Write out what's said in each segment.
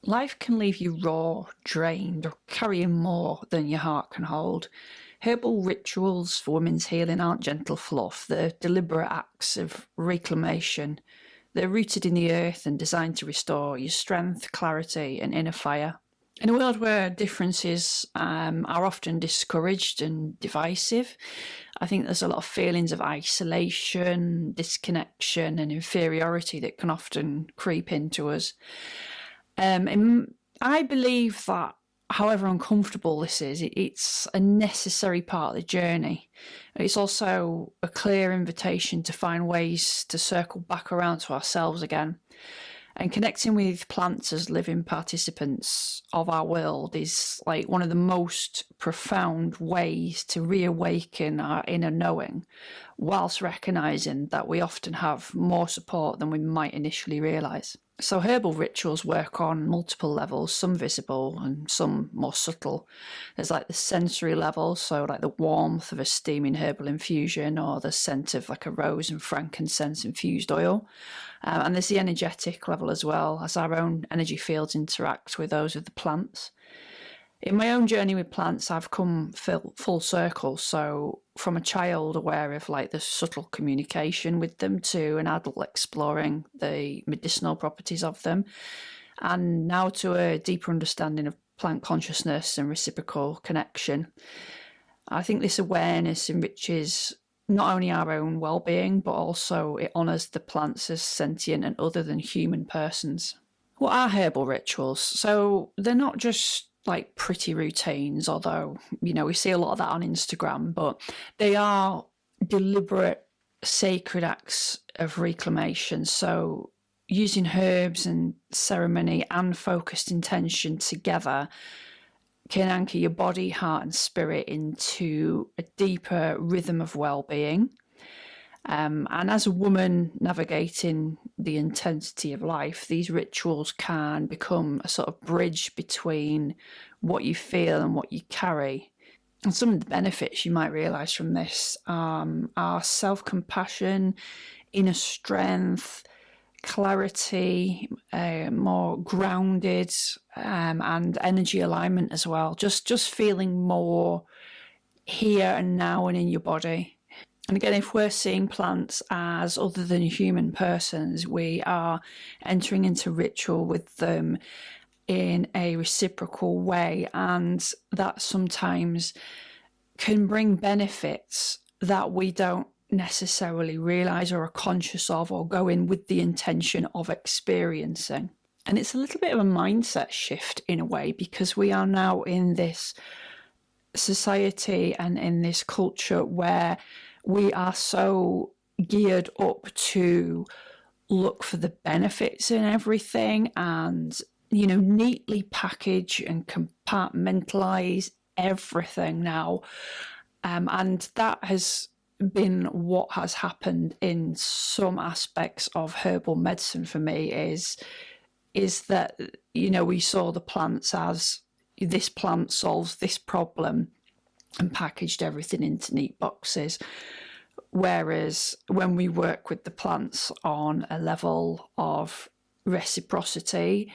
Life can leave you raw, drained, or carrying more than your heart can hold. Herbal rituals for women's healing aren't gentle fluff, they're deliberate acts of reclamation. They're rooted in the earth and designed to restore your strength, clarity, and inner fire. In a world where differences are often discouraged and divisive, I think there's a lot of feelings of isolation, disconnection, and inferiority that can often creep into us. I believe that, however uncomfortable this is, it's a necessary part of the journey. It's also a clear invitation to find ways to circle back around to ourselves again. And connecting with plants as living participants of our world is like one of the most profound ways to reawaken our inner knowing, whilst recognising that we often have more support than we might initially realise. So herbal rituals work on multiple levels, some visible and some more subtle. There's like the sensory level, so like the warmth of a steaming herbal infusion or the scent of like a rose and frankincense infused oil. And there's the energetic level as well, as our own energy fields interact with those of the plants. In my own journey with plants, I've come full circle. So from a child aware of like the subtle communication with them to an adult exploring the medicinal properties of them, and now to a deeper understanding of plant consciousness and reciprocal connection. I think this awareness enriches not only our own well-being, but also it honours the plants as sentient and other than human persons. What are herbal rituals? So they're not just like pretty routines, although, we see a lot of that on Instagram, but they are deliberate, sacred acts of reclamation. So using herbs and ceremony and focused intention together can anchor your body, heart, and spirit into a deeper rhythm of well-being. And as a woman navigating the intensity of life, these rituals can become a sort of bridge between what you feel and what you carry. And some of the benefits you might realise from this are self-compassion, inner strength, clarity, more grounded, and energy alignment as well. Just feeling more here and now and in your body. And again, if we're seeing plants as other than human persons, we are entering into ritual with them in a reciprocal way, and that sometimes can bring benefits that we don't necessarily realise or are conscious of or go in with the intention of experiencing. And it's a little bit of a mindset shift in a way, because we are now in this society and in this culture where we are so geared up to look for the benefits in everything and, neatly package and compartmentalise everything now. And that has been what has happened in some aspects of herbal medicine for me is that, we saw the plants as this plant solves this problem and packaged everything into neat boxes. Whereas when we work with the plants on a level of reciprocity,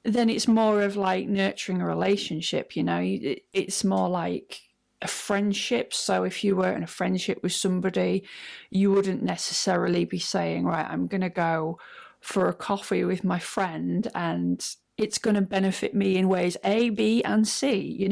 then it's more of like nurturing a relationship, it's more like a friendship. So if you were in a friendship with somebody, you wouldn't necessarily be saying, right, I'm going to go for a coffee with my friend and it's going to benefit me in ways A, B, and C.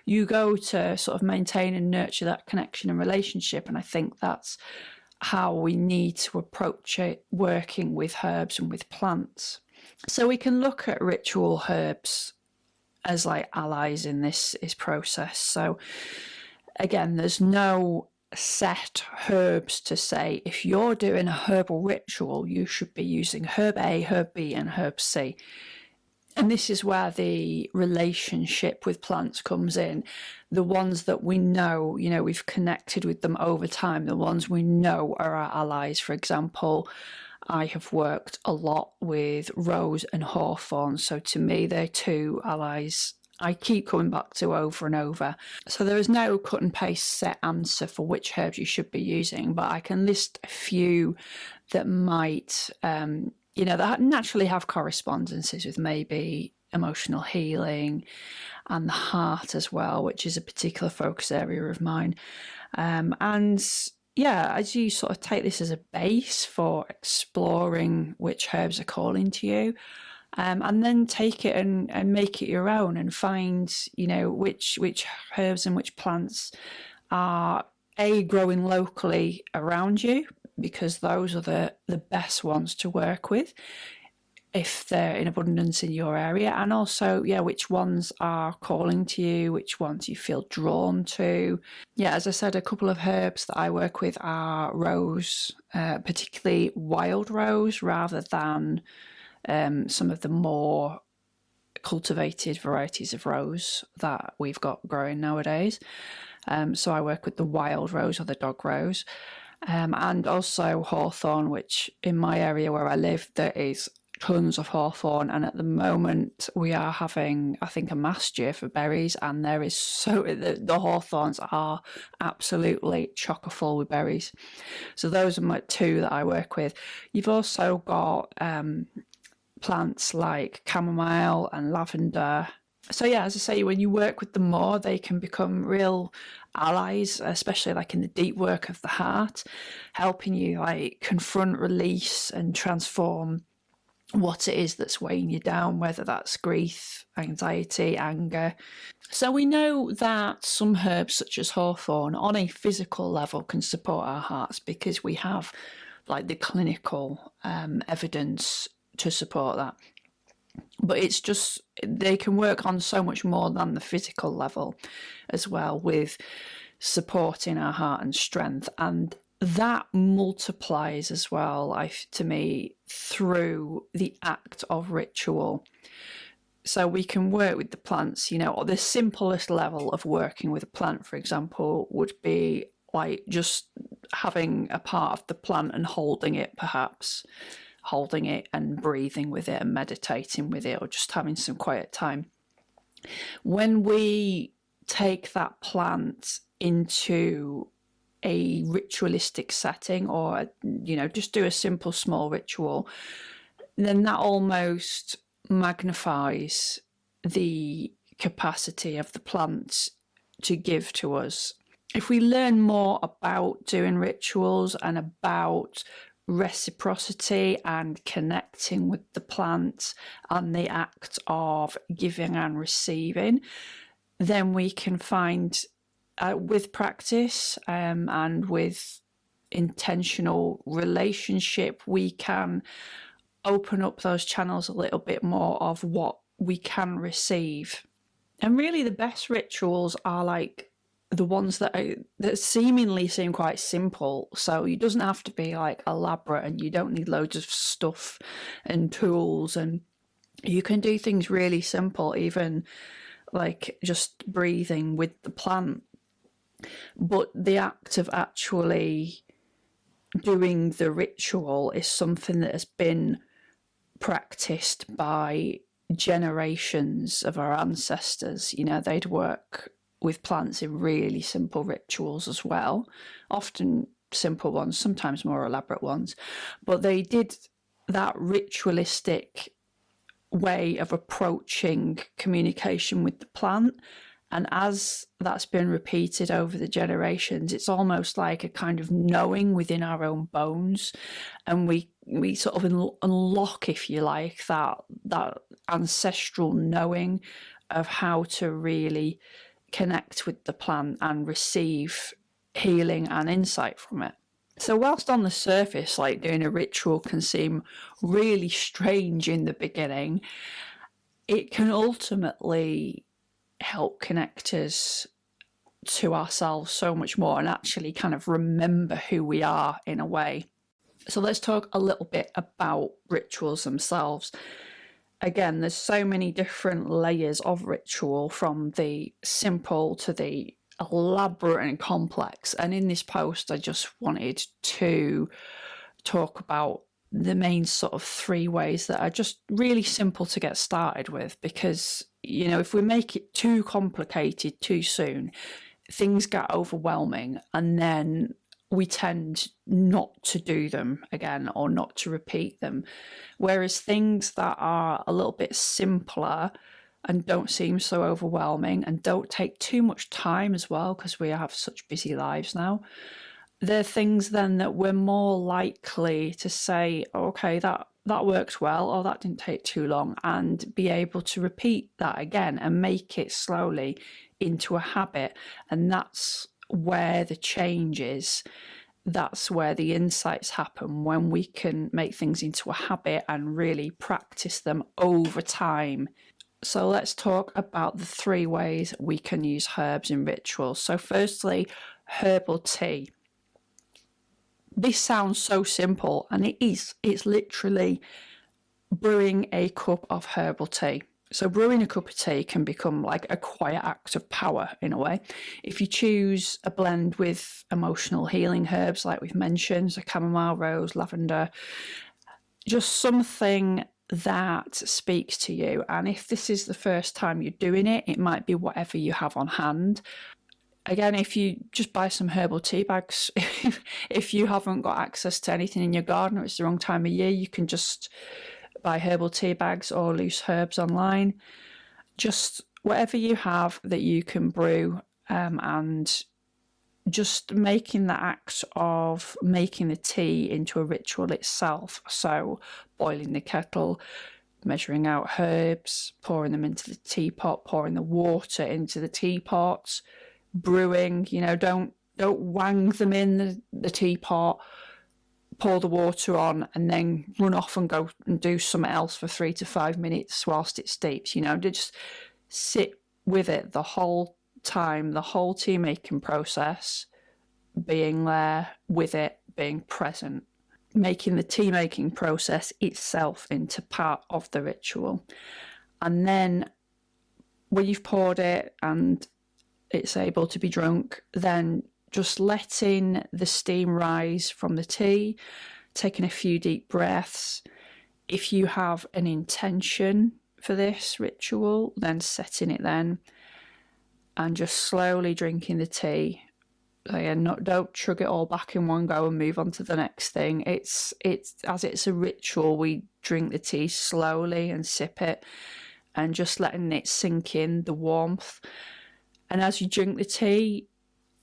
You go to sort of maintain and nurture that connection and relationship. And I think that's how we need to approach it, working with herbs and with plants. So we can look at ritual herbs as like allies in this process. So again, there's no set herbs to say if you're doing a herbal ritual, you should be using herb A, herb B, and herb C. And this is where the relationship with plants comes in. The ones that we know, we've connected with them over time, the ones we know are our allies. For example, I have worked a lot with rose and hawthorn. So to me, they're two allies I keep coming back to over and over. So there is no cut and paste set answer for which herbs you should be using, but I can list a few that might that naturally have correspondences with maybe emotional healing and the heart as well, which is a particular focus area of mine. And yeah, as you sort of take this as a base for exploring which herbs are calling to you, and then take it and make it your own and find, which herbs and which plants are growing locally around you, because those are the best ones to work with if they're in abundance in your area, and also which ones are calling to you, which ones you feel drawn to. As I said, a couple of herbs that I work with are rose, particularly wild rose, rather than some of the more cultivated varieties of rose that we've got growing nowadays. So I work with the wild rose or the dog rose, and also hawthorn, which in my area where I live, there is tons of hawthorn, and at the moment we are having, I think, a mast year for berries, and there is the hawthorns are absolutely chock-a-full with berries. So those are my two that I work with. You've also got plants like chamomile and lavender. So as I say, when you work with them more, they can become real allies, especially like in the deep work of the heart, helping you like confront, release and transform what it is that's weighing you down, whether that's grief, anxiety, anger. So we know that some herbs such as hawthorn on a physical level can support our hearts because we have like the clinical evidence to support that. But it's just, they can work on so much more than the physical level as well, with supporting our heart and strength. And that multiplies as well, to me, through the act of ritual. So we can work with the plants, the simplest level of working with a plant, for example, would be like just having a part of the plant and holding it, perhaps holding it and breathing with it and meditating with it, or just having some quiet time. When we take that plant into a ritualistic setting, or just do a simple small ritual, then that almost magnifies the capacity of the plant to give to us. If we learn more about doing rituals and about reciprocity and connecting with the plant and the act of giving and receiving, then we can find with practice and with intentional relationship, we can open up those channels a little bit more of what we can receive. And really the best rituals are like the ones that seemingly seem quite simple. So it doesn't have to be like elaborate, and you don't need loads of stuff and tools, and you can do things really simple, even like just breathing with the plant. But the act of actually doing the ritual is something that has been practiced by generations of our ancestors. They'd work with plants in really simple rituals as well, often simple ones, sometimes more elaborate ones, but they did that ritualistic way of approaching communication with the plant. And as that's been repeated over the generations, it's almost like a kind of knowing within our own bones, and we sort of unlock, if you like, that ancestral knowing of how to really connect with the plant and receive healing and insight from it. So whilst on the surface, like doing a ritual can seem really strange in the beginning, it can ultimately help connect us to ourselves so much more and actually kind of remember who we are in a way. So let's talk a little bit about rituals themselves. Again, there's so many different layers of ritual, from the simple to the elaborate and complex. And in this post, I just wanted to talk about the main sort of 3 ways that are just really simple to get started with, because, if we make it too complicated too soon, things get overwhelming, and then we tend not to do them again or not to repeat them. Whereas things that are a little bit simpler and don't seem so overwhelming and don't take too much time as well, because we have such busy lives now, they're things then that we're more likely to say, okay, that worked well, or that didn't take too long, and be able to repeat that again and make it slowly into a habit. And that's where the change is. That's where the insights happen, when we can make things into a habit and really practice them over time. So let's talk about the 3 ways we can use herbs in rituals. So firstly, herbal tea. This sounds so simple, and it is. It's literally brewing a cup of herbal tea. So brewing a cup of tea can become like a quiet act of power in a way. If you choose a blend with emotional healing herbs, like we've mentioned, so chamomile, rose, lavender, just something that speaks to you. And if this is the first time you're doing it, it might be whatever you have on hand. Again, if you just buy some herbal tea bags, if you haven't got access to anything in your garden or it's the wrong time of year, you can just buy herbal tea bags or loose herbs online. Just whatever you have that you can brew, and just making the act of making the tea into a ritual itself. So boiling the kettle, measuring out herbs, pouring them into the teapot, pouring the water into the teapot, brewing, don't wang them in the teapot, pour the water on and then run off and go and do something else for 3 to 5 minutes whilst it steeps. Just sit with it the whole time, the whole tea making process, being there with it, being present, making the tea making process itself into part of the ritual. And then when you've poured it and it's able to be drunk, then just letting the steam rise from the tea, taking a few deep breaths. If you have an intention for this ritual, then setting it then, and just slowly drinking the tea. Again, don't chug it all back in one go and move on to the next thing. It's as it's a ritual, we drink the tea slowly and sip it, and just letting it sink in, the warmth. And as you drink the tea,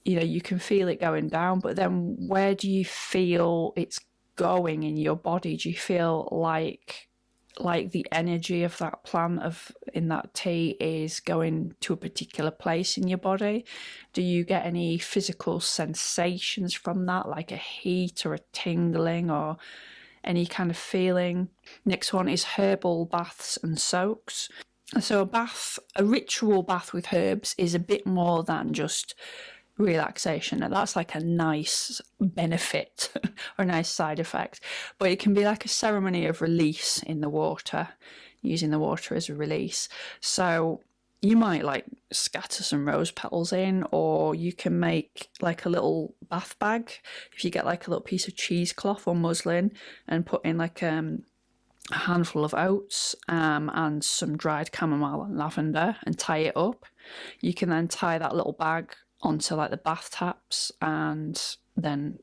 you can feel it going down, but then where do you feel it's going in your body? Do you feel like the energy of that plant in that tea is going to a particular place in your body? Do you get any physical sensations from that, like a heat or a tingling or any kind of feeling? Next one is herbal baths and soaks. So a ritual bath with herbs is a bit more than just relaxation, and that's like a nice benefit or a nice side effect, but it can be like a ceremony of release in the water, using the water as a release. So you might like scatter some rose petals in, or you can make like a little bath bag. If you get like a little piece of cheesecloth or muslin and put in like a handful of oats and some dried chamomile and lavender and tie it up, you can then tie that little bag onto like the bath taps and then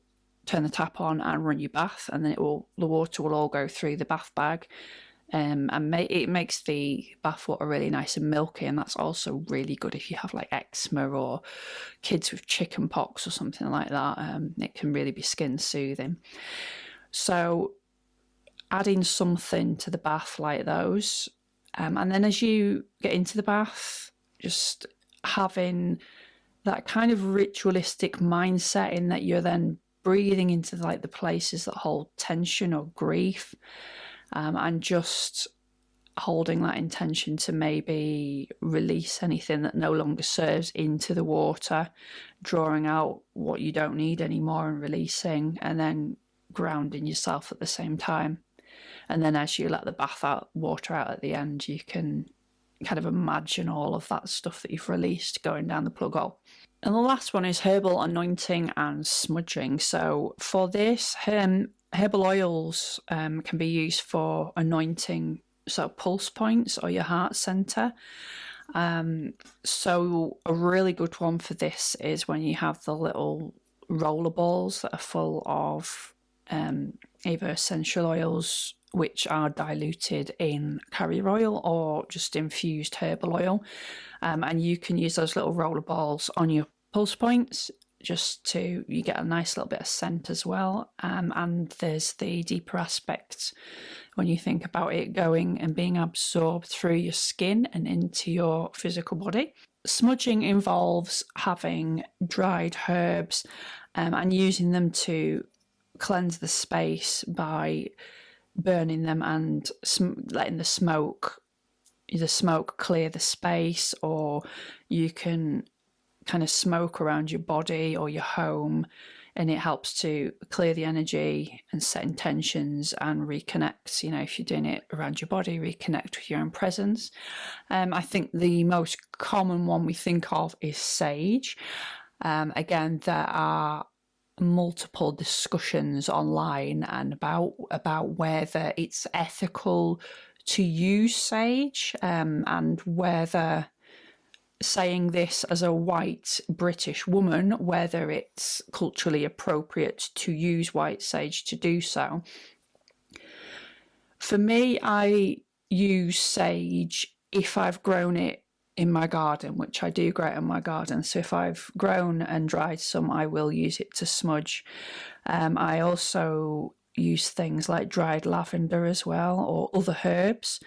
turn the tap on and run your bath, and then the water will all go through the bath bag, and it makes the bath water really nice and milky. And that's also really good if you have like eczema or kids with chicken pox or something like that. It can really be skin soothing. So adding something to the bath like those, and then as you get into the bath, just having that kind of ritualistic mindset in that you're then breathing into like the places that hold tension or grief, and just holding that intention to maybe release anything that no longer serves into the water, drawing out what you don't need anymore and releasing, and then grounding yourself at the same time. And then as you let the water out at the end, you can kind of imagine all of that stuff that you've released going down the plug hole. And the last one is herbal anointing and smudging. So for this, herbal oils can be used for anointing pulse points or your heart center. So a really good one for this is when you have the little roller balls that are full of either essential oils, which are diluted in carrier oil, or just infused herbal oil. And you can use those little roller balls on your pulse points, just to, you get a nice little bit of scent as well. And there's the deeper aspect when you think about it going and being absorbed through your skin and into your physical body. Smudging involves having dried herbs and using them to cleanse the space by burning them and letting the smoke clear the space, or you can kind of smoke around your body or your home, and it helps to clear the energy and set intentions and reconnect. You know, if you're doing it around your body, reconnect with your own presence. I think the most common one we think of is sage. Again, there are multiple discussions online and about whether it's ethical to use sage, and whether, saying this as a white British woman, whether it's culturally appropriate to use white sage to do so. For me, I use sage if I've grown it in my garden, which I do grow it in my garden. So if I've grown and dried some, I will use it to smudge. I also use things like dried lavender as well, or other herbs.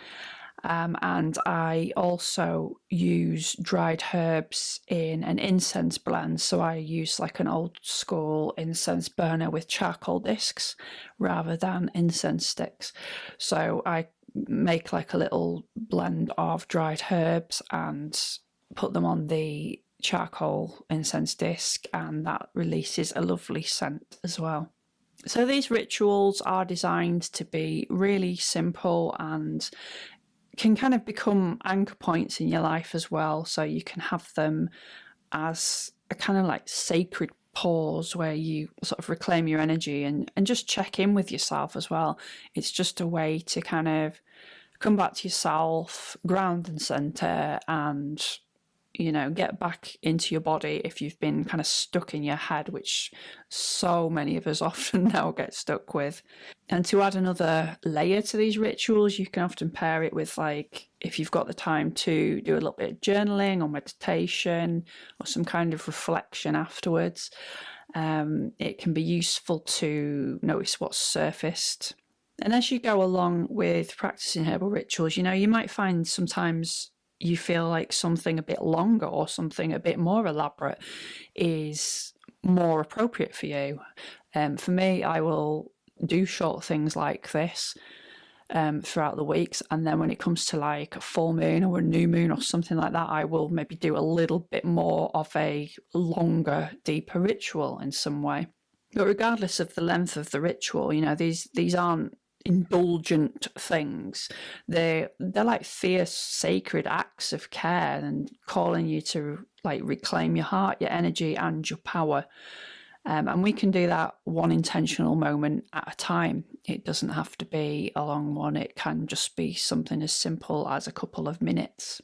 And I also use dried herbs in an incense blend. So I use like an old school incense burner with charcoal discs rather than incense sticks. So I make like a little blend of dried herbs and put them on the charcoal incense disc, and that releases a lovely scent as well. So these rituals are designed to be really simple and can kind of become anchor points in your life as well. So you can have them as a kind of like sacred pause where you sort of reclaim your energy and just check in with yourself as well. It's just a way to kind of come back to yourself, ground and center, and, you know, get back into your body if you've been kind of stuck in your head, which so many of us often now get stuck with. And to add another layer to these rituals, you can often pair it with, like, if you've got the time to do a little bit of journaling or meditation or some kind of reflection afterwards. It can be useful to notice what's surfaced. And as you go along with practicing herbal rituals, you know, you might find sometimes you feel like something a bit longer or something a bit more elaborate is more appropriate for you. For me, I will do short things like this throughout the weeks, and then when it comes to like a full moon or a new moon or something like that, I will maybe do a little bit more of a longer, deeper ritual in some way. But regardless of the length of the ritual, you know, these aren't indulgent things. They're like fierce, sacred acts of care and calling you to like reclaim your heart, your energy, and your power. And we can do that one intentional moment at a time. It doesn't have to be a long one. It can just be something as simple as a couple of minutes.